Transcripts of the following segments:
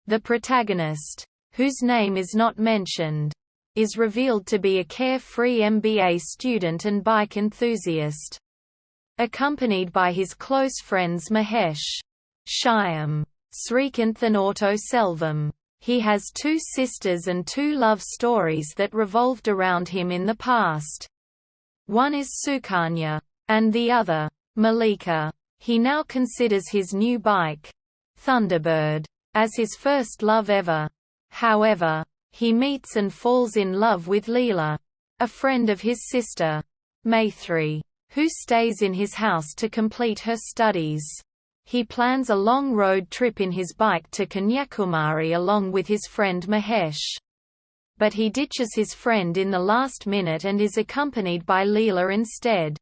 The protagonist, whose name is not mentioned, is revealed to be a carefree MBA student and bike enthusiast. Accompanied by his close friends Mahesh, Shyam, Srikanth and Auto Selvam, he has two sisters and two love stories that revolved around him in the past. One is Sukanya, and the other, Malika. He now considers his new bike, Thunderbird, as his first love ever. However, he meets and falls in love with Leela, a friend of his sister, Maithri, who stays in his house to complete her studies. He plans a long road trip in his bike to Kanyakumari along with his friend Mahesh. But he ditches his friend in the last minute and is accompanied by Leela instead.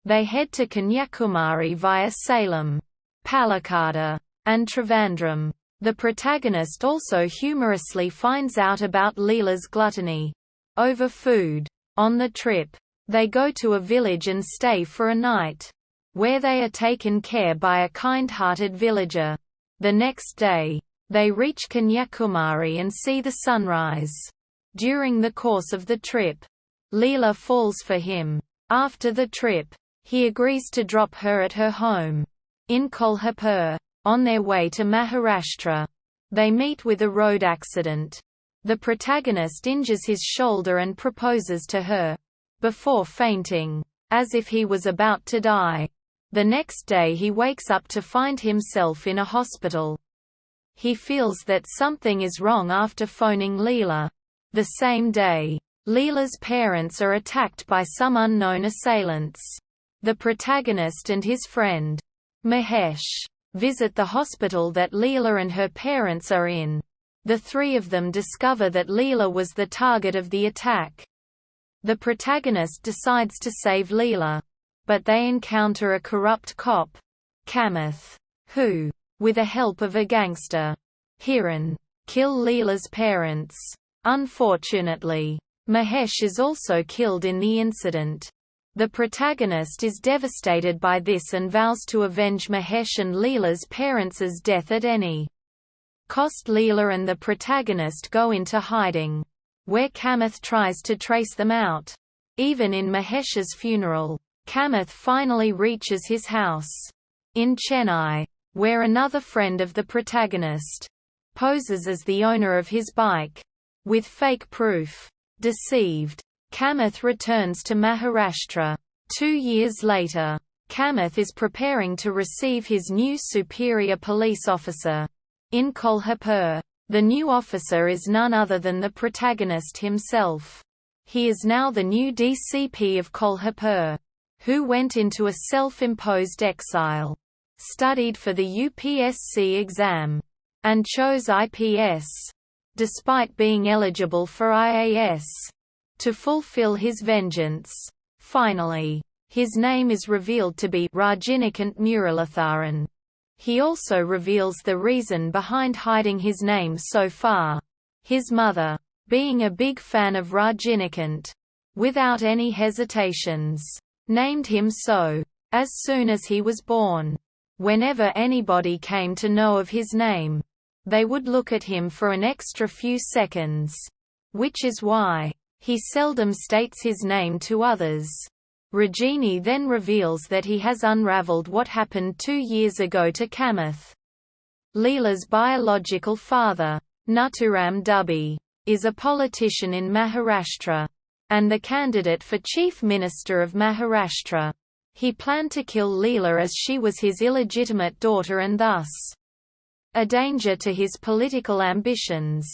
They head to Kanyakumari via Salem, Palakkad, and Trivandrum. The protagonist also humorously finds out about Leela's gluttony over food. On the trip, they go to a village and stay for a night, where they are taken care by a kind-hearted villager. The next day, they reach Kanyakumari and see the sunrise. During the course of the trip, Leela falls for him. After the trip, he agrees to drop her at her home in Kolhapur. On their way to Maharashtra, they meet with a road accident. The protagonist injures his shoulder and proposes to her, before fainting, as if he was about to die. The next day he wakes up to find himself in a hospital. He feels that something is wrong after phoning Leela. The same day, Leela's parents are attacked by some unknown assailants. The protagonist and his friend, Mahesh, visit the hospital that Leela and her parents are in. The three of them discover that Leela was the target of the attack. The protagonist decides to save Leela, but they encounter a corrupt cop, Kamath, who, with the help of a gangster, Hiran, kill Leela's parents. Unfortunately, Mahesh is also killed in the incident. The protagonist is devastated by this and vows to avenge Mahesh and Leela's parents' death at any cost. Leela and the protagonist go into hiding, where Kamath tries to trace them out. Even in Mahesh's funeral, Kamath finally reaches his house in Chennai, where another friend of the protagonist poses as the owner of his bike, with fake proof. Deceived, Kamath returns to Maharashtra. 2 years later, Kamath is preparing to receive his new superior police officer in Kolhapur. The new officer is none other than the protagonist himself. He is now the new DCP of Kolhapur, who went into a self-imposed exile, studied for the UPSC exam, and chose IPS, despite being eligible for IAS, to fulfill his vengeance. Finally, his name is revealed to be Rajinikant Muralitharan. He also reveals the reason behind hiding his name so far. His mother, being a big fan of Rajinikant, without any hesitations, named him so, as soon as he was born. Whenever anybody came to know of his name, they would look at him for an extra few seconds. Which is why he seldom states his name to others. Rajini then reveals that he has unraveled what happened 2 years ago to Kamath. Leela's biological father, Nathuram Dubey, is a politician in Maharashtra, and the candidate for Chief Minister of Maharashtra. He planned to kill Leela as she was his illegitimate daughter and thus a danger to his political ambitions.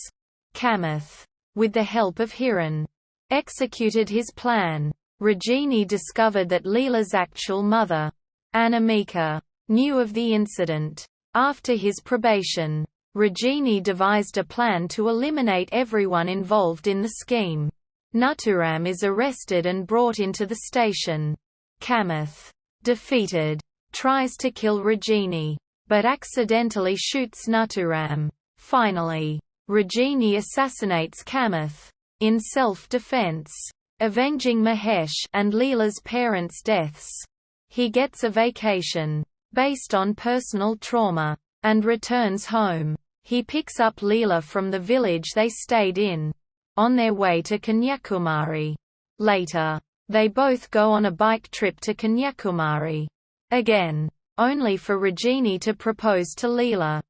Kamath, with the help of Hiran, executed his plan. Rajini discovered that Leela's actual mother, Anamika, knew of the incident. After his probation, Rajini devised a plan to eliminate everyone involved in the scheme. Nathuram is arrested and brought into the station. Kamath, defeated, tries to kill Rajini, but accidentally shoots Nathuram. Finally, Rajini assassinates Kamath, in self-defense, avenging Mahesh and Leela's parents' deaths. He gets a vacation, based on personal trauma, and returns home. He picks up Leela from the village they stayed in. On their way to Kanyakumari. Later. They both go on a bike trip to Kanyakumari. Again. Only for Rajini to propose to Leela.